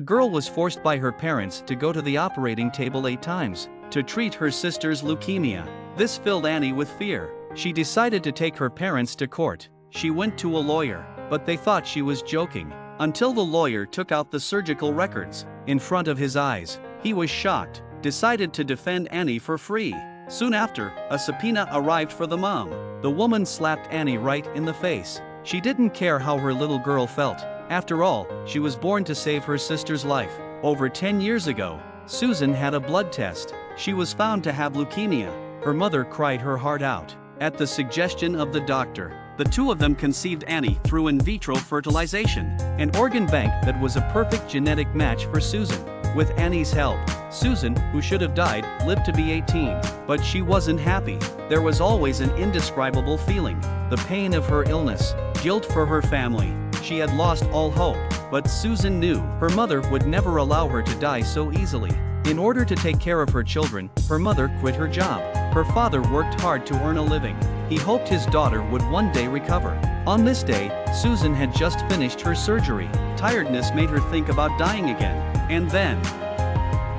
girl was forced by her parents to go to the operating table 8 times to treat her sister's leukemia. This filled Annie with fear. She decided to take her parents to court. She went to a lawyer, but they thought she was joking, until the lawyer took out the surgical records in front of his eyes. He was shocked, decided to defend Annie for free. Soon after, a subpoena arrived for the mom. The woman slapped Annie right in the face. She didn't care how her little girl felt. After all, she was born to save her sister's life. Over 10 years ago, Susan had a blood test. She was found to have leukemia. Her mother cried her heart out. At the suggestion of the doctor, the two of them conceived Annie through in vitro fertilization, an organ bank that was a perfect genetic match for Susan. With Annie's help, Susan, who should have died, lived to be 18, but she wasn't happy. There was always an indescribable feeling, the pain of her illness, guilt for her family. She had lost all hope, but Susan knew her mother would never allow her to die so easily. In order to take care of her children, her mother quit her job. Her father worked hard to earn a living. He hoped his daughter would one day recover. On this day, Susan had just finished her surgery. Tiredness made her think about dying again. And then,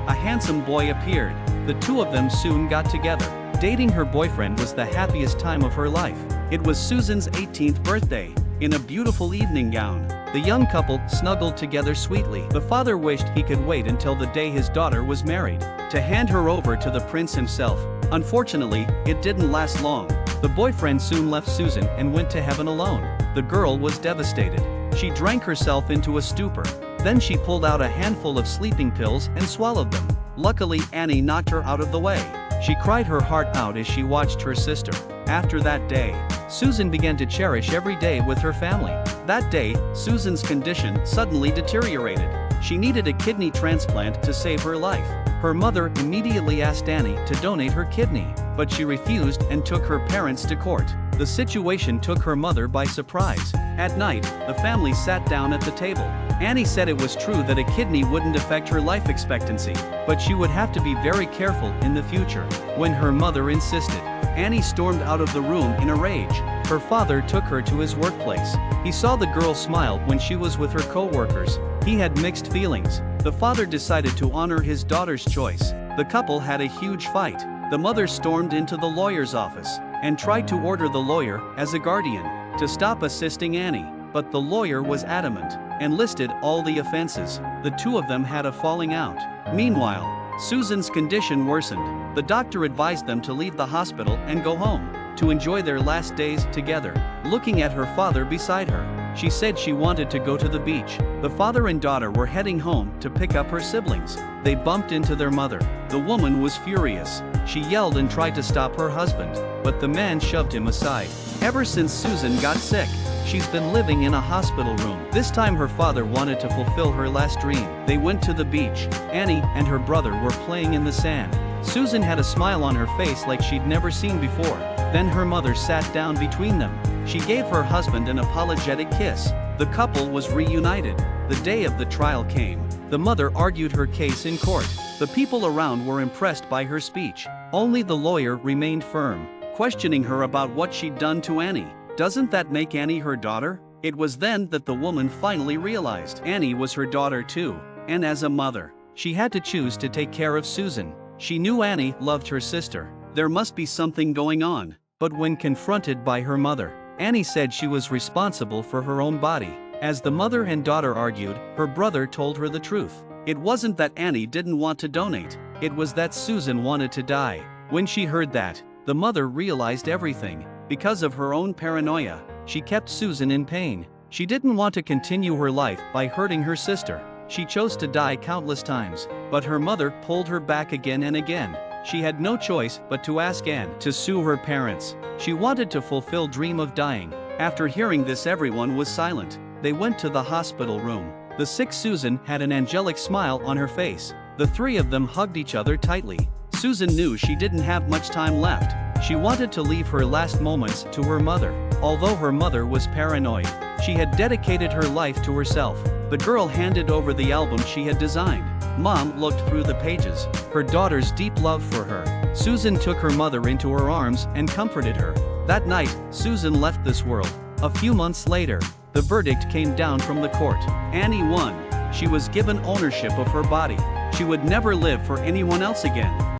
a handsome boy appeared. The two of them soon got together. Dating her boyfriend was the happiest time of her life. It was Susan's 18th birthday. In a beautiful evening gown, the young couple snuggled together sweetly. The father wished he could wait until the day his daughter was married to hand her over to the prince himself. Unfortunately, it didn't last long. The boyfriend soon left Susan and went to heaven alone. The girl was devastated. She drank herself into a stupor. Then she pulled out a handful of sleeping pills and swallowed them. Luckily, Annie knocked her out of the way. She cried her heart out as she watched her sister. After that day, Susan began to cherish every day with her family. That day, Susan's condition suddenly deteriorated. She needed a kidney transplant to save her life. Her mother immediately asked Annie to donate her kidney, but she refused and took her parents to court. The situation took her mother by surprise. At night, the family sat down at the table. Annie said it was true that a kidney wouldn't affect her life expectancy, but she would have to be very careful in the future. When her mother insisted, Annie stormed out of the room in a rage. Her father took her to his workplace. He saw the girl smile when she was with her co-workers. He had mixed feelings. The father decided to honor his daughter's choice. The couple had a huge fight. The mother stormed into the lawyer's office and tried to order the lawyer, as a guardian, to stop assisting Annie. But the lawyer was adamant and listed all the offenses. The two of them had a falling out. Meanwhile, Susan's condition worsened. The doctor advised them to leave the hospital and go home to enjoy their last days together. Looking at her father beside her, she said she wanted to go to the beach. The father and daughter were heading home to pick up her siblings. They bumped into their mother. The woman was furious. She yelled and tried to stop her husband, but the man shoved him aside. Ever since Susan got sick, she's been living in a hospital room. This time her father wanted to fulfill her last dream. They went to the beach. Annie and her brother were playing in the sand. Susan had a smile on her face like she'd never seen before. Then her mother sat down between them. She gave her husband an apologetic kiss. The couple was reunited. The day of the trial came. The mother argued her case in court. The people around were impressed by her speech. Only the lawyer remained firm, questioning her about what she'd done to Annie. Doesn't that make Annie her daughter? It was then that the woman finally realized Annie was her daughter too, and as a mother, she had to choose to take care of Susan. She knew Annie loved her sister. There must be something going on. But when confronted by her mother, Annie said she was responsible for her own body. As the mother and daughter argued, her brother told her the truth. It wasn't that Annie didn't want to donate. It was that Susan wanted to die. When she heard that, the mother realized everything. Because of her own paranoia, she kept Susan in pain. She didn't want to continue her life by hurting her sister. She chose to die countless times, but her mother pulled her back again and again. She had no choice but to ask Anne to sue her parents. She wanted to fulfill her dream of dying. After hearing this, everyone was silent. They went to the hospital room. The sick Susan had an angelic smile on her face. The three of them hugged each other tightly. Susan knew she didn't have much time left. She wanted to leave her last moments to her mother. Although her mother was paranoid, she had dedicated her life to herself. The girl handed over the album she had designed. Mom looked through the pages, her daughter's deep love for her. Susan took her mother into her arms and comforted her. That night, Susan left this world. A few months later, the verdict came down from the court. Annie won. she was given ownership of her body. She would never live for anyone else again.